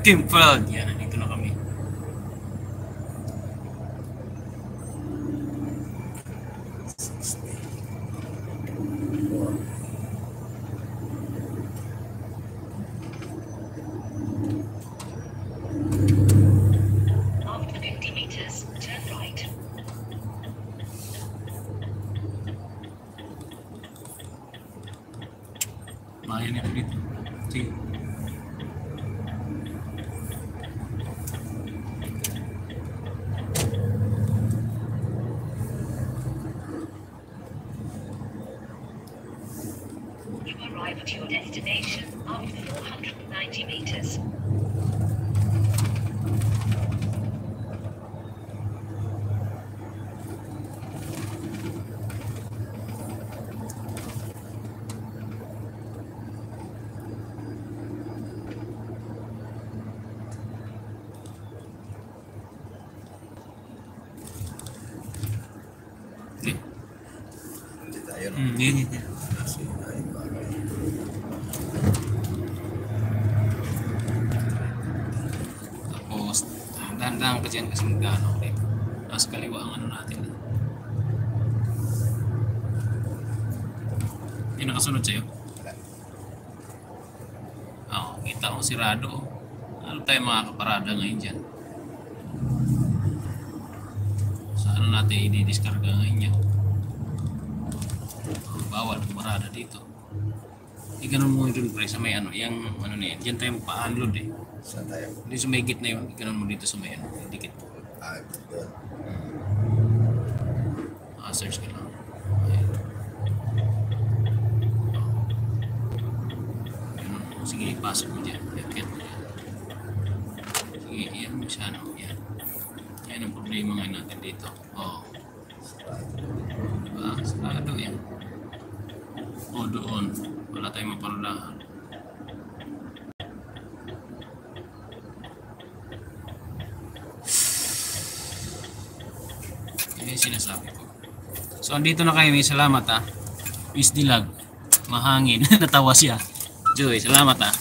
Team Proud. Yan, nandito na kami. After 50 meters, turn right. Mayan ito dito. Sige. You arrive at your destination after 490 meters. Hindi tayo, no? Hindi. Kasi ay bagay. Tapos, dahan-dahan ka dyan kasi magkano. Okay. Tapos kaliwa ang ano natin. Yung nakasunod sa'yo? Wala. Oo, kita ko sirado. Ano tayo makakaparada ngayon dyan? Sa ano natin i-discarga ngayon yan? Bawal pumarada dito. Ganun mo dun pre sa may ano, yung ano na yan. Diyan tayo magpa-unload eh. Saan tayo? Hindi sa may gitna yun. Ganun mo dito sa may ano, dikit. Doon. Search ka lang. Ayan. Ganun. Sige, ipasok mo dyan. Yakit mo dyan. Sige, yan mo siya, no? Yan. Yan ang problema ngayon natin dito. Oo. Diba? Sarado yan. O doon. Wala tayong maparulahan. Yan yung sinasabi ko. So, andito na kayo. May salamat ha. Miss Dilag. Mahangin. Natawa siya. Joy, salamat ha.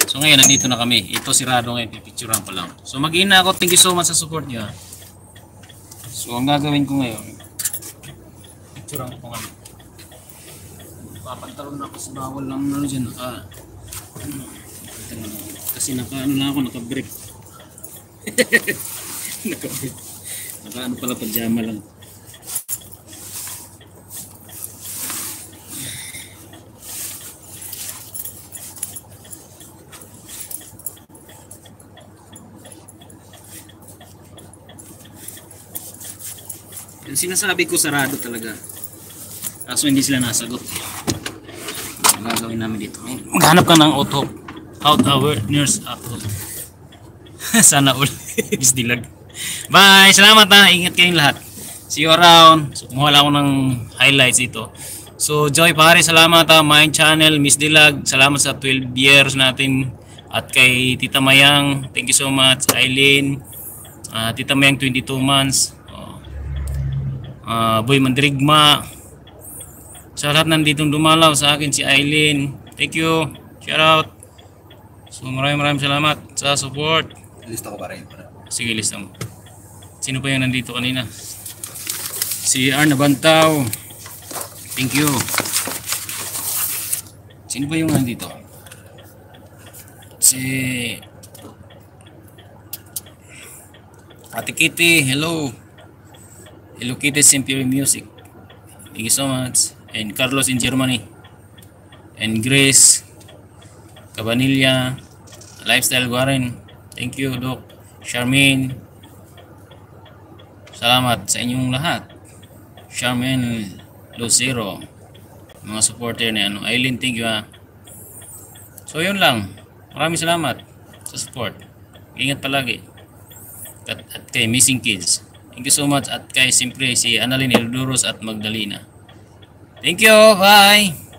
So, ngayon, nandito na kami. Ito sirado ngayon. Pipicturean ko lang. So, mag-ina ako. Thank you so much sa support niyo ha. So, ang gagawin ko ngayon, picturean ko ngayon. Papantalon na ako sa bawal lang ano dyan. Kasi ano lang ako, naka-break. Naka-break. Naka-ano pala, pajama lang. Yung sinasabi ko sarado talaga. Kaso hindi sila nasagot. Ang gagawin namin dito. Maghanap ka ng auto. Out awareness auto. Sana all. Miss Dilag. Bye! Salamat ha. Ingat kayong lahat. See you around. So, kumuha lang ako ng highlights ito. So, Joy pare, salamat ha. My channel, Miss Dilag. Salamat sa 12 years natin. At kay Tita Mayang, thank you so much. Eileen. Tita Mayang, 22 months. Boy Mandrigma. Sa lahat nanditong dumalaw sa akin, si Eileen. Thank you. Shout out. So maraming salamat sa support. Lista ko pa rin. Sige, lista mo. Sino pa yung nandito kanina? Si Arna Bantaw. Thank you. Sino pa yung nandito? Si Ate Kitty. Hello. Hello Kitty Simple Music. Thank you so much. And Carlos in Germany. And Grace Cabanilla. Lifestyle Warren. Thank you Doc. Charmaine. Salamat sa inyong lahat. Charmaine Lucero. Mga supporter na ano. Aileen, thank you ha. So yun lang. Maraming salamat sa support. Ingat palagi. At kay Missing Kids. Thank you so much. At kay siyempre si Annalyn Elduros at Magdalena. Thank you. Bye.